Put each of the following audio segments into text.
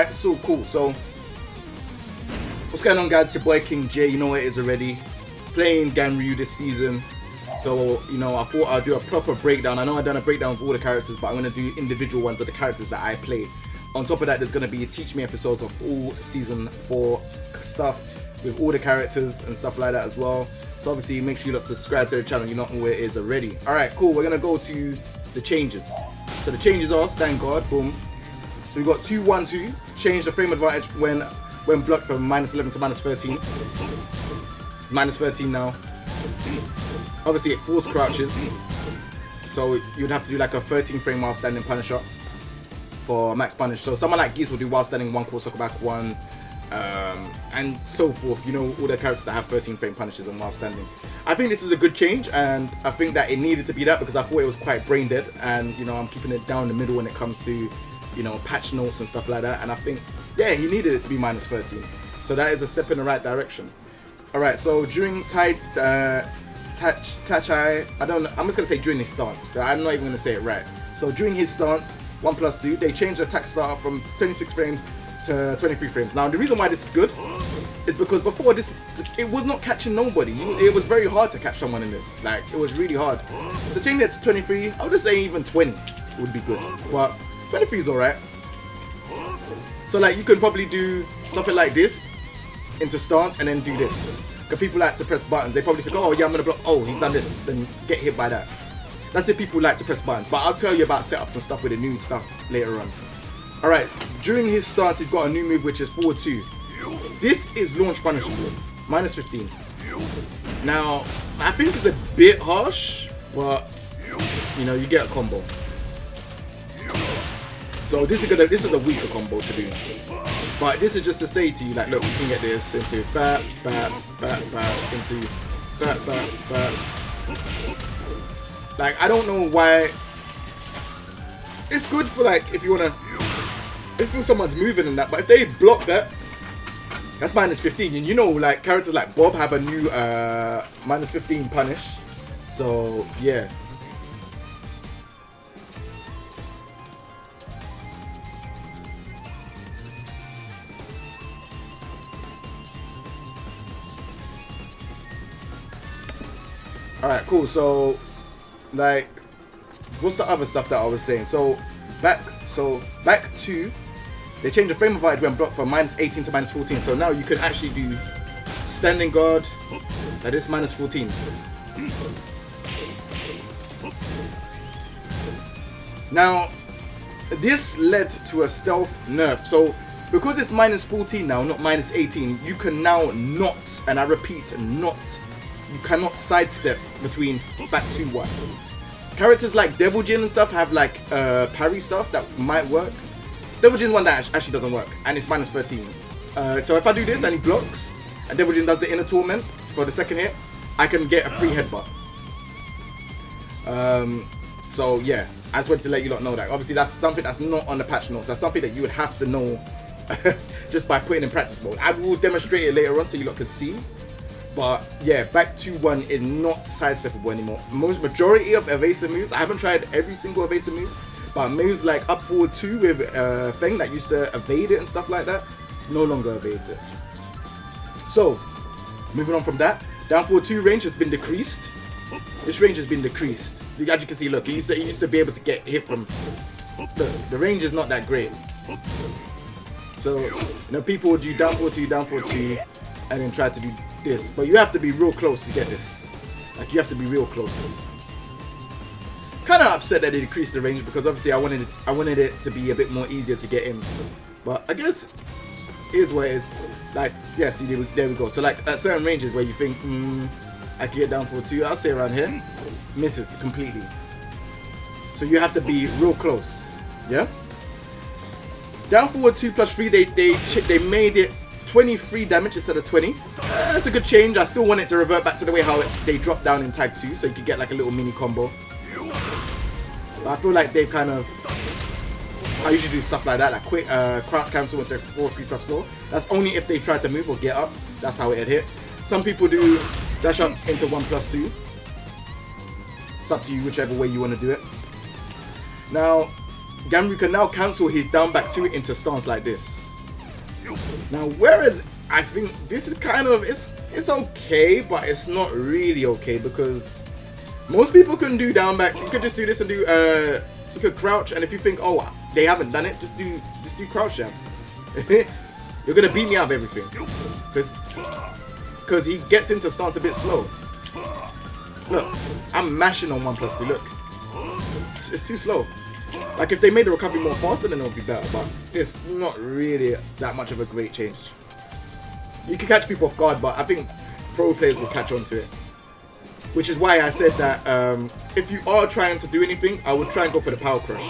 Alright, so cool. So, what's going on, guys? It's your boy King J. You know what it is already. Playing Ganryu this season. So, you know, I thought I'd do a proper breakdown. I know I've done a breakdown of all the characters, but I'm going to do individual ones of the characters that I play. On top of that, there's going to be Teach Me episodes of all Season 4 stuff with all the characters and stuff like that as well. So obviously, make sure you subscribe to the channel. You know where it is already. Alright, cool. We're going to go to the changes. So the changes are stand guard, boom. So we've got 2-1-2. Change the frame advantage when blocked from -11 to -13. -13 now. Obviously, it force crouches. So you'd have to do like a 13 frame while standing punisher for max punish. So someone like Geese will do while standing 1 core circle back 1. And so forth. You know, all the characters that have 13 frame punishes and while standing. I think this is a good change, and I think that it needed to be that because I thought it was quite brain dead, and you know, I'm keeping it down the middle when it comes to, you know, patch notes and stuff like that, and I think, yeah, he needed it to be -13. So that is a step in the right direction. Alright, so during Tachai, I don't know, I'm just gonna say during his stance, I'm not even gonna say it right. So during his stance, 1+2, they changed the attack start from 26 frames to 23 frames. Now the reason why this is good is because before this, it was not catching nobody. It was very hard to catch someone in this. Like, it was really hard. So changing it to 23, I would just say even 20 would be good. But 23 is alright. So like, you could probably do something like this into stance and then do this. Because people like to press buttons. They probably think, oh yeah, I'm gonna block. Oh, he's done this. Then get hit by that. That's if people like to press buttons. But I'll tell you about setups and stuff with the new stuff later on. Alright, during his stance, he's got a new move which is forward 2. This is launch punishable, -15. Now, I think it's a bit harsh, but you know, you get a combo. So this is a weaker combo to do. But this is just to say to you, like, look, we can get this into bat, into bat. Like, I don't know why. It's good for, like, if you wanna, if someone's moving and that, but if they block that, that's -15. And you know, like, characters like Bob have a new -15 punish. So yeah. Alright, cool. So like, what's the other stuff that I was saying? So back to, they changed the frame advantage when blocked from -18 to -14. So now you can actually do standing guard. That is -14. Now this led to a stealth nerf. So because it's -14 now, not -18, you can now not, and I repeat, not, you cannot sidestep between back to 1. Characters like Devil Jin and stuff have like parry stuff that might work. Devil Jin's one that actually doesn't work, and it's -13. So if I do this and he blocks, and Devil Jin does the inner torment for the second hit, I can get a free headbutt. So yeah, I just wanted to let you lot know that. Obviously that's something that's not on the patch notes. That's something that you would have to know just by putting in practice mode. I will demonstrate it later on so you lot can see. But yeah, back to 1 is not sidesteppable anymore. Majority of evasive moves, I haven't tried every single evasive move, but moves like up forward 2 with thing that used to evade it and stuff like that, no longer evades it. So, moving on from that, down forward 2 range has been decreased. This range has been decreased. As you can see, look, he used to be able to get hit from, look, the range is not that great. So, you know, people would do down forward 2, and then try to do this, but you have to be real close to get this. Like, you have to be real close. Kind of upset that they decreased the range because obviously I wanted it to be a bit more easier to get in. But I guess here's where it is. Like, yeah, see, there we go. So like at certain ranges where you think, I can get down for 2, I'll say around here, misses completely. So you have to be real close. Yeah. Down forward 2+3, they made it 23 damage instead of 20. That's a good change. I still want it to revert back to the way how they drop down in tag 2, so you could get like a little mini combo. But I feel like they've kind of, I usually do stuff like that, like quick crouch cancel into 4-3+4. That's only if they try to move or get up. That's how it hit. Some people do dash up into 1+2. It's up to you, whichever way you want to do it. Now, Ganryu can now cancel his down back 2 into stance like this. Now, whereas I think this is kind of, it's okay, but it's not really okay because most people can do down back. You could just do this and do, you could crouch, and if you think, oh, they haven't done it, just do crouch jab. You're gonna beat me out of everything because he gets into stance a bit slow. Look, I'm mashing on 1+2. Look, it's too slow. Like if they made the recovery more faster, then it would be better. But it's not really that much of a great change. You can catch people off guard, but I think pro players will catch on to it. Which is why I said that if you are trying to do anything, I would try and go for the power crush.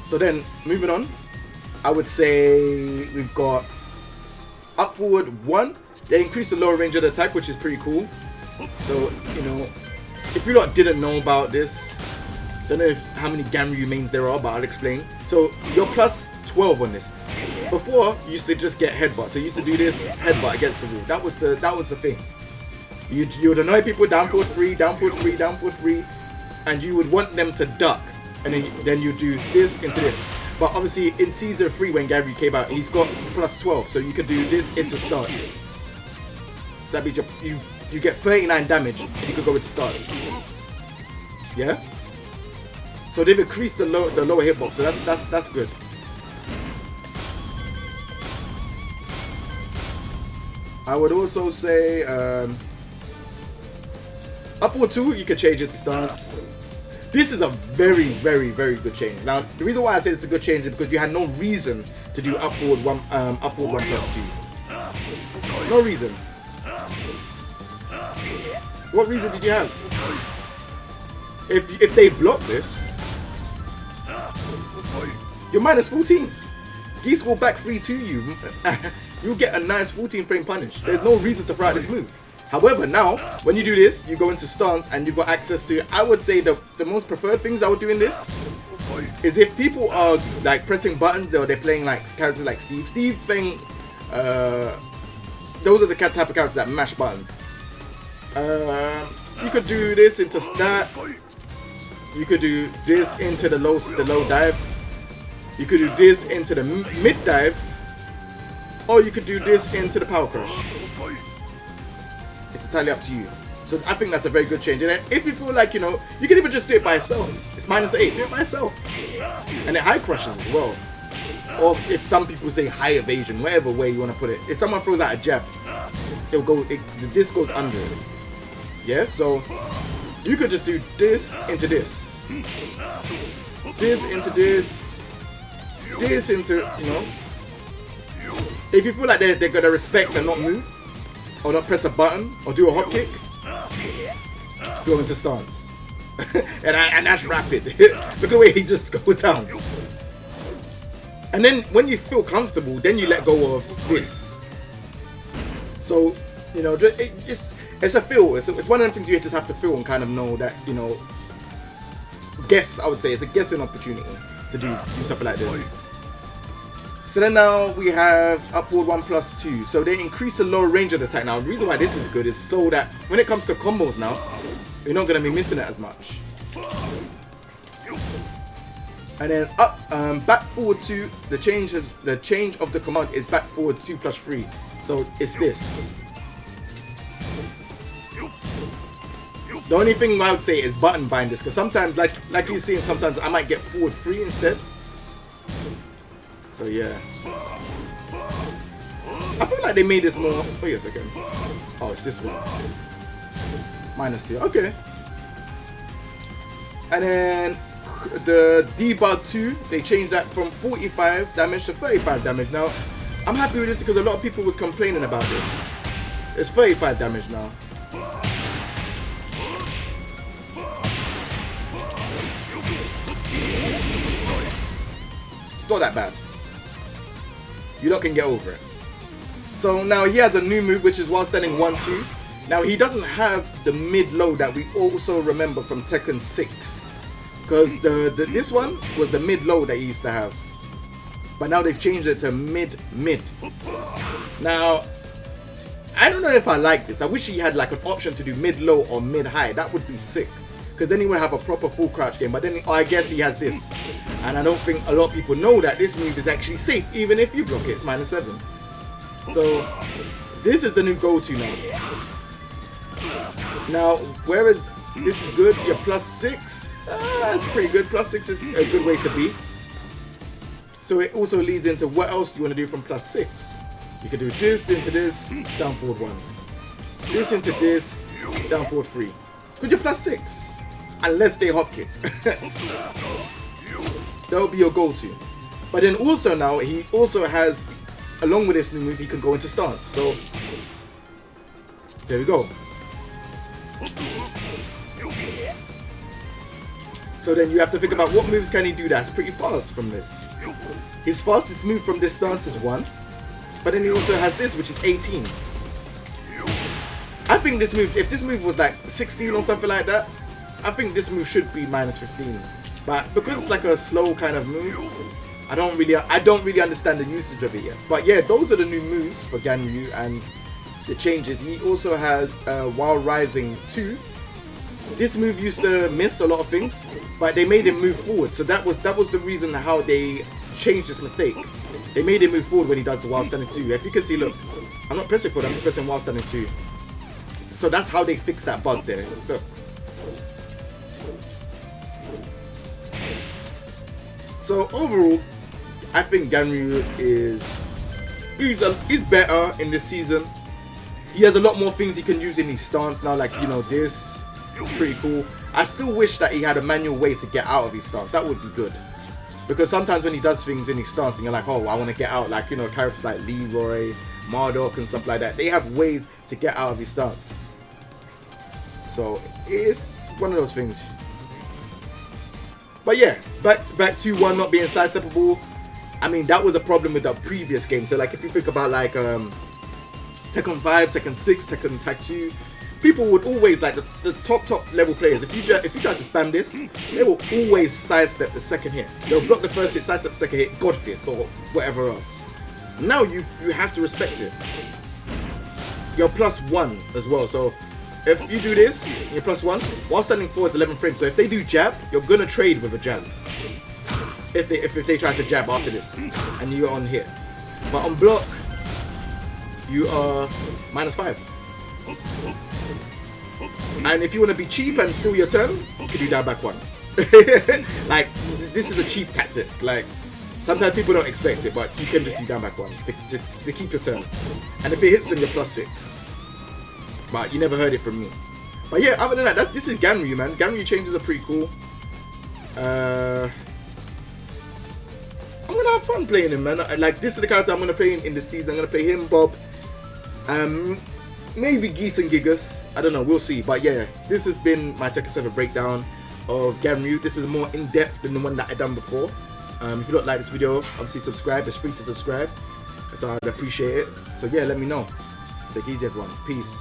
So then, moving on, I would say we've got up forward 1. They increased the lower range of the attack, which is pretty cool. So, you know, if you lot didn't know about this, don't know how many Ganryu mains there are, but I'll explain. So you're plus 12 on this. Before, you used to just get headbutt. So you used to do this headbutt against the wall. That was the thing. You would annoy people down forward 3, down forward 3, down forward 3, and you would want them to duck, and then you do this into this. But obviously in season 3 when Ganryu came out, he's got plus 12, so you could do this into stance. So that means you get 39 damage and you could go into stance. Yeah? So they've increased the lower hitbox, so that's good. I would also say up forward 2, you can change it to stance. This is a very, very, very good change. Now, the reason why I say it's a good change is because you had no reason to do up forward 1+2. No reason. What reason did you have? If they block this, you're minus 14. Geese will back 3 to you. You'll get a nice 14 frame punish. There's no reason to throw out this move. However, now, when you do this, you go into stance and you've got access to, I would say the most preferred things I would do in this is if people are like pressing buttons or they're playing like characters like Steve. Steve thing, those are the type of characters that mash buttons. You could do this into that. You could do this into the low dive. You could do this into the mid dive. Or you could do this into the power crush. It's entirely up to you. So I think that's a very good change. And if you feel like, you know, you can even just do it by yourself. It's -8. Do it by yourself. And it high crushes as well. Or if some people say high evasion, whatever way you want to put it. If someone throws out a jab, it'll go. The disc goes under it. Yeah. So you could just do this into this. This into this. This into, you know. If you feel like they're gonna respect and not move, or not press a button, or do a hop kick, go into stance. and that's rapid. Look at the way he just goes down. And then when you feel comfortable, then you let go of this. So, you know, it's a feel. It's one of the things you just have to feel and kind of know that, you know, guess, I would say, it's a guessing opportunity to do something like this. So then now we have up forward 1+2. So they increase the lower range of the attack. Now the reason why this is good is so that when it comes to combos now, you're not going to be missing it as much. And then up, back forward 2. The change of the command is back forward 2+3. So it's this. The only thing I would say is button binders, because sometimes, like you're seeing, sometimes I might get forward 3 instead. So yeah, I feel like they made this more. Wait a second. Oh, it's this one. -2. Okay. And then the debug 2, they changed that from 45 damage to 35 damage. Now, I'm happy with this because a lot of people was complaining about this. It's 35 damage now. It's not that bad. You lot can get over it. So now he has a new move, which is while standing 1-2. Now he doesn't have the mid-low that we also remember from Tekken 6. Because this one was the mid-low that he used to have. But now they've changed it to mid-mid. Now, I don't know if I like this. I wish he had like an option to do mid-low or mid-high. That would be sick. because then he would have a proper full crouch game. But then I guess he has this, and I don't think a lot of people know that this move is actually safe even if you block it. It's -7. So this is the new go-to now. Now, whereas this is good, your +6, that's pretty good. +6 is a good way to be. So it also leads into what else do you want to do from +6. You can do this into this, down forward 1. This into this, down forward 3. Because you're +6. Unless they hop kick. That would be your go-to. But then also now, he also has, along with this new move, he can go into stance. So, there we go. So then you have to think about what moves can he do that's pretty fast from this. His fastest move from this stance is 1. But then he also has this, which is 18. I think this move, if this move was like 16 or something like that, I think this move should be -15. But because it's like a slow kind of move, I don't really understand the usage of it yet. But yeah, those are the new moves for Ganryu and the changes. He also has While Rising 2. This move used to miss a lot of things, but they made him move forward. So that was the reason how they changed this mistake. They made him move forward when he does the While Standing 2. If you can see, look, I'm not pressing forward, I'm just pressing While Standing 2. So that's how they fixed that bug there. Look. So overall, I think Ganryu he's better in this season. He has a lot more things he can use in his stance now, like, you know, this. It's pretty cool. I still wish that he had a manual way to get out of his stance. That would be good. Because sometimes when he does things in his stance and you're like, oh, I want to get out, like, you know, characters like Leroy, Marduk and stuff like that, they have ways to get out of his stance. So it's one of those things. But yeah, back to 1 not being sidesteppable. I mean, that was a problem with the previous game. So like if you think about like Tekken 5, Tekken 6, Tekken Tag 2, people would always, like the top level players, if you try to spam this, they will always sidestep the second hit. They'll block the first hit, sidestep the second hit, God Fist or whatever else. Now you have to respect it. You're +1 as well, so if you do this, you're +1, while standing forward 11 frames. So if they do jab, you're gonna trade with a jab. If they try to jab after this, and you're on hit. But on block, you are -5. And if you want to be cheap and steal your turn, you can do down back 1. Like, this is a cheap tactic. Like, sometimes people don't expect it, but you can just do down back 1 to keep your turn. And if it hits them, you're +6. But you never heard it from me. But yeah, other than that, this is Ganryu, man. Ganryu changes are pretty cool. I'm gonna have fun playing him, man. Like, this is the character I'm gonna play in this season. I'm gonna play him, Bob. Maybe Geese and Gigas. I don't know, we'll see. But yeah, this has been my Tekken 7 breakdown of Ganryu. This is more in-depth than the one that I done before. If you don't like this video, obviously subscribe. It's free to subscribe. So I'd appreciate it. So yeah, let me know. Take it easy, everyone. Peace.